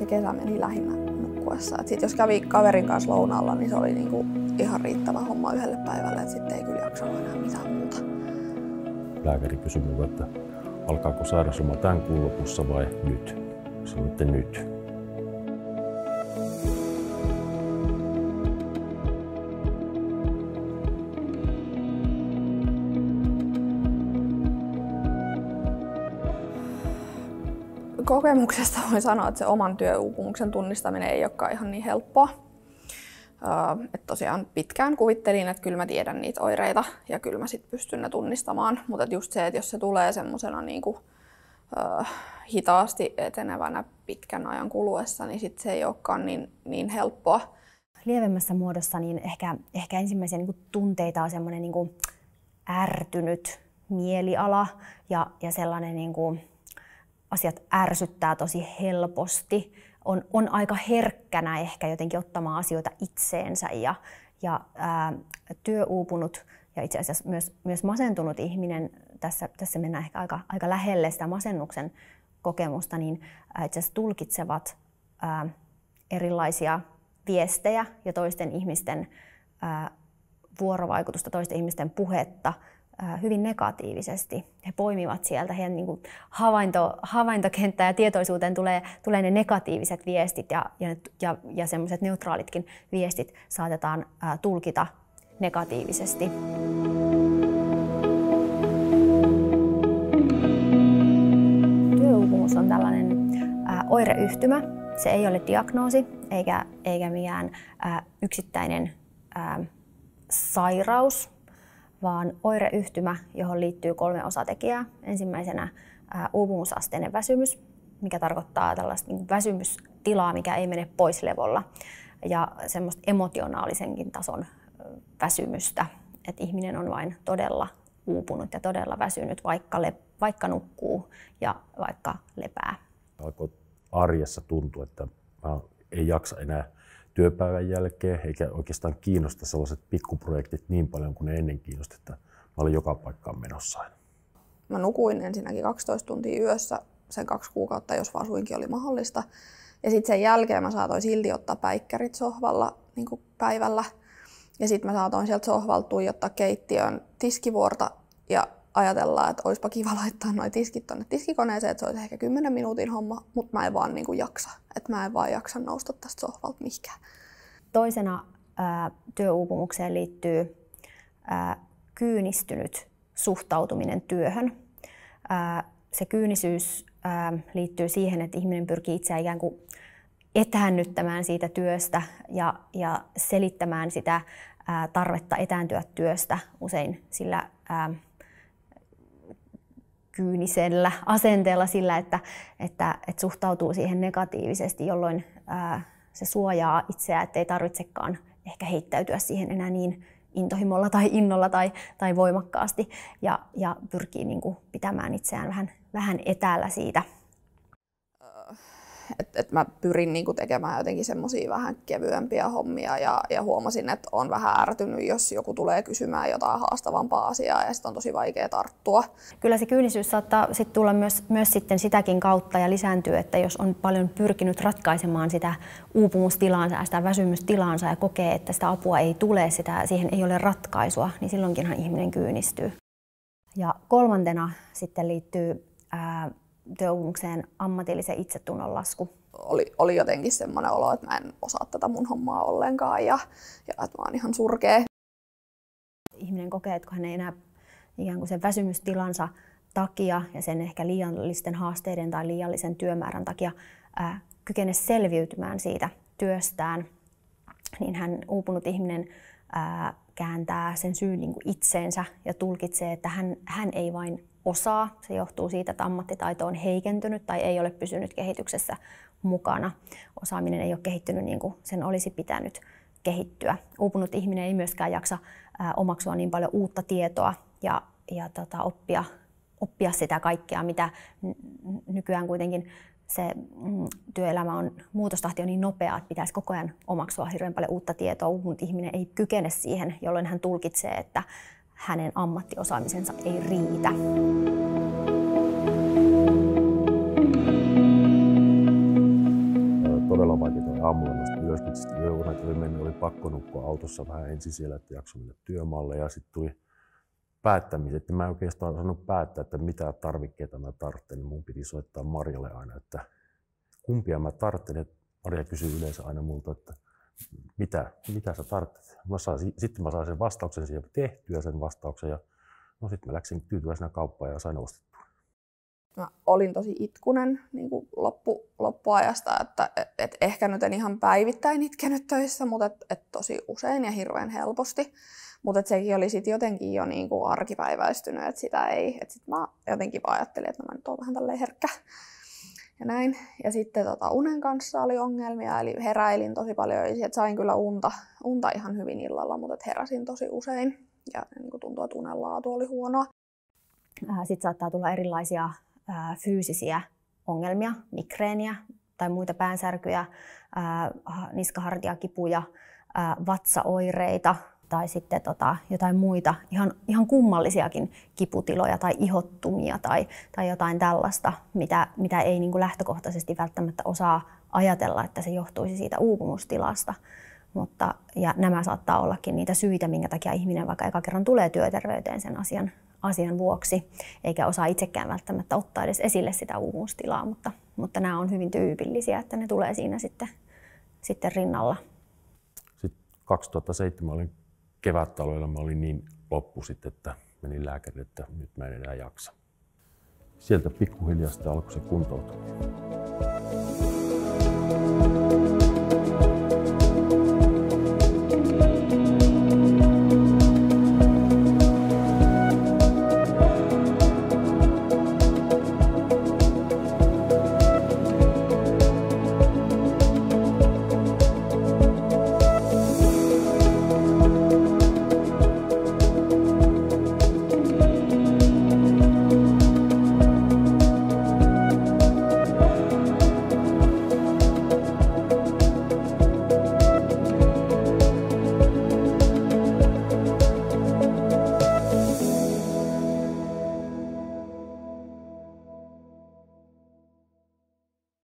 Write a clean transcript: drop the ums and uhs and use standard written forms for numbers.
se kesä meni lähinnä nukkuessa. Sitten jos kävi kaverin kanssa lounaalla, niin se oli niinku ihan riittävä homma yhdelle päivälle, että sitten ei kyllä jaksanut enää mitään muuta. Lääkäri kysyi minulta, että alkaako sairausloma tämän kuun lopussa vai nyt? Sanoin, että nyt. Kokemuksesta voin sanoa, että se oman työuupumuksen tunnistaminen ei olekaan ihan niin helppoa. Että tosiaan pitkään kuvittelin, että kyllä mä tiedän niitä oireita ja kyllä mä sit pystyn ne tunnistamaan. Mutta just se, että jos se tulee semmosena niinku, hitaasti etenevänä pitkän ajan kuluessa, niin sit se ei olekaan niin helppoa. Lievemmässä muodossa niin ehkä ensimmäisiä niin kuin tunteita on semmoinen niin kuin ärtynyt mieliala ja sellainen niin kuin asiat ärsyttää tosi helposti. On aika herkkänä ehkä jotenkin ottamaan asioita itseensä ja työuupunut ja itse asiassa myös masentunut ihminen, tässä mennään ehkä aika lähelle sitä masennuksen kokemusta, niin itse asiassa tulkitsevat erilaisia viestejä ja toisten ihmisten vuorovaikutusta, toisten ihmisten puhetta hyvin negatiivisesti. He poimivat sieltä, heidän niin kuin havaintokenttään ja tietoisuuteen tulee ne negatiiviset viestit ja semmoiset neutraalitkin viestit saatetaan tulkita negatiivisesti. Työuupumus on tällainen oireyhtymä. Se ei ole diagnoosi eikä mikään yksittäinen sairaus, vaan oireyhtymä, johon liittyy 3 osatekijää. Ensimmäisenä uupumusasteinen väsymys, mikä tarkoittaa tällaista niin väsymystilaa, mikä ei mene pois levolla, ja semmoista emotionaalisenkin tason väsymystä, että ihminen on vain todella uupunut ja todella väsynyt, vaikka nukkuu ja vaikka lepää. Alkoi arjessa tuntua, että mä ei jaksa enää työpäivän jälkeen, eikä oikeastaan kiinnosta sellaiset pikkuprojektit niin paljon kuin ne ennen kiinnosti, että mä olin joka paikkaan menossa aina. Mä nukuin ensinnäkin 12 tuntia yössä sen 2 kuukautta, jos vaan suinkin oli mahdollista. Ja sitten sen jälkeen mä saatoin silti ottaa päikkärit sohvalla niin kuin päivällä. Ja sitten mä saatoin sieltä sohvalta tuijottaa keittiön tiskivuorta ja ajatella, että olisipa kiva laittaa noi tiskit tonne tiskikoneeseen, että se olisi ehkä 10 minuutin homma, mutta mä en vaan niin kuin jaksa. Että mä en vaan jaksa nousta tästä sohvalta mihinkään. Toisena työuupumukseen liittyy kyynistynyt suhtautuminen työhön. Se kyynisyys liittyy siihen, että ihminen pyrkii itseään ikään kuin etäännyttämään siitä työstä ja selittämään sitä tarvetta etääntyä työstä usein sillä kyynisellä asenteella sillä, että suhtautuu siihen negatiivisesti, jolloin se suojaa itseään, ettei tarvitsekaan ehkä heittäytyä siihen enää niin intohimolla tai innolla tai voimakkaasti ja pyrkii niin kuin pitämään itseään vähän etäällä siitä. Et mä pyrin niinku tekemään jotenkin semmosia vähän kevyempiä hommia ja huomasin, että on vähän ärtynyt, jos joku tulee kysymään jotain haastavampaa asiaa ja sit on tosi vaikea tarttua. Kyllä se kyynisyys saattaa sit tulla myös sitten sitäkin kautta ja lisääntyy, että jos on paljon pyrkinyt ratkaisemaan sitä uupumustilaansa, sitä väsymystilaansa ja kokee, että sitä apua ei tule, siihen ei ole ratkaisua, niin silloinkinhan ihminen kyynistyy. Ja 3. sitten liittyy työuupumukseen ammatillisen itsetunnon lasku. Oli jotenkin semmoinen olo, että mä en osaa tätä mun hommaa ollenkaan ja että mä oon ihan surkea. Ihminen kokee, että kun hän ei enää ikään kuin sen väsymystilansa takia ja sen ehkä liiallisten haasteiden tai liiallisen työmäärän takia kykene selviytymään siitä työstään, niin hän uupunut ihminen kääntää sen syyn niin kuin itseensä ja tulkitsee, että hän ei vain osaa. Se johtuu siitä, että ammattitaito on heikentynyt tai ei ole pysynyt kehityksessä mukana. Osaaminen ei ole kehittynyt niin kuin sen olisi pitänyt kehittyä. Uupunut ihminen ei myöskään jaksa omaksua niin paljon uutta tietoa ja oppia sitä kaikkea, mitä nykyään kuitenkin se työelämä muutostahti on niin nopea, että pitäisi koko ajan omaksua hirveän paljon uutta tietoa. Uupunut ihminen ei kykene siihen, jolloin hän tulkitsee, että hänen ammattiosaamisensa ei riitä. oli mennyt, oli pakko nukkua autossa vähän ensin siellä, että jaksoi mennä työmaalle ja sitten tuli päättämiset, että mä en oikeastaan osannut päättää, että mitä tarvikkeita mä tarvitsen, niin mun piti soittaa Marjalle aina, että kumpia mä tarvitsen. Marja kysyy yleensä aina multa, että mitä sä tarvitset. Sitten mä sain sen vastauksen siihen tehtyä, sen vastauksen, ja no sitten mä läksin tyytyväisenä kauppaan ja sain ostettua. Mä olin tosi itkunen niin kuin loppuajasta, että ehkä nyt en ihan päivittäin itkenyt töissä, mutta et tosi usein ja hirveän helposti. Mutta sekin oli sitten jotenkin jo niin kuin arkipäiväistynyt, että sitä ei. Sitten mä jotenkin vaan ajattelin, että mä nyt oon vähän tälleen herkkä ja näin. Ja sitten unen kanssa oli ongelmia, eli heräilin tosi paljon. Et sain kyllä unta ihan hyvin illalla, mutta heräsin tosi usein. Ja niin kuin tuntui, että unen laatu oli huonoa. Sitten saattaa tulla erilaisia fyysisiä ongelmia, migreeniä tai muita päänsärkyjä, niskahartiakipuja, vatsaoireita tai sitten jotain muita ihan kummallisiakin kiputiloja tai ihottumia tai jotain tällaista, mitä ei niin kuin lähtökohtaisesti välttämättä osaa ajatella, että se johtuisi siitä uupumustilasta. Ja nämä saattaa ollakin niitä syitä, minkä takia ihminen vaikka eka kerran tulee työterveyteen sen asian vuoksi, eikä osaa itsekään välttämättä ottaa edes esille sitä uupumustilaa, mutta nämä on hyvin tyypillisiä, että ne tulee siinä sitten rinnalla. Sitten 2007 olin kevättalvella, mä olin niin loppu sitten, että menin lääkärille, että nyt mä en enää jaksa. Sieltä pikkuhiljaa sitten alkoi se kuntoutuminen.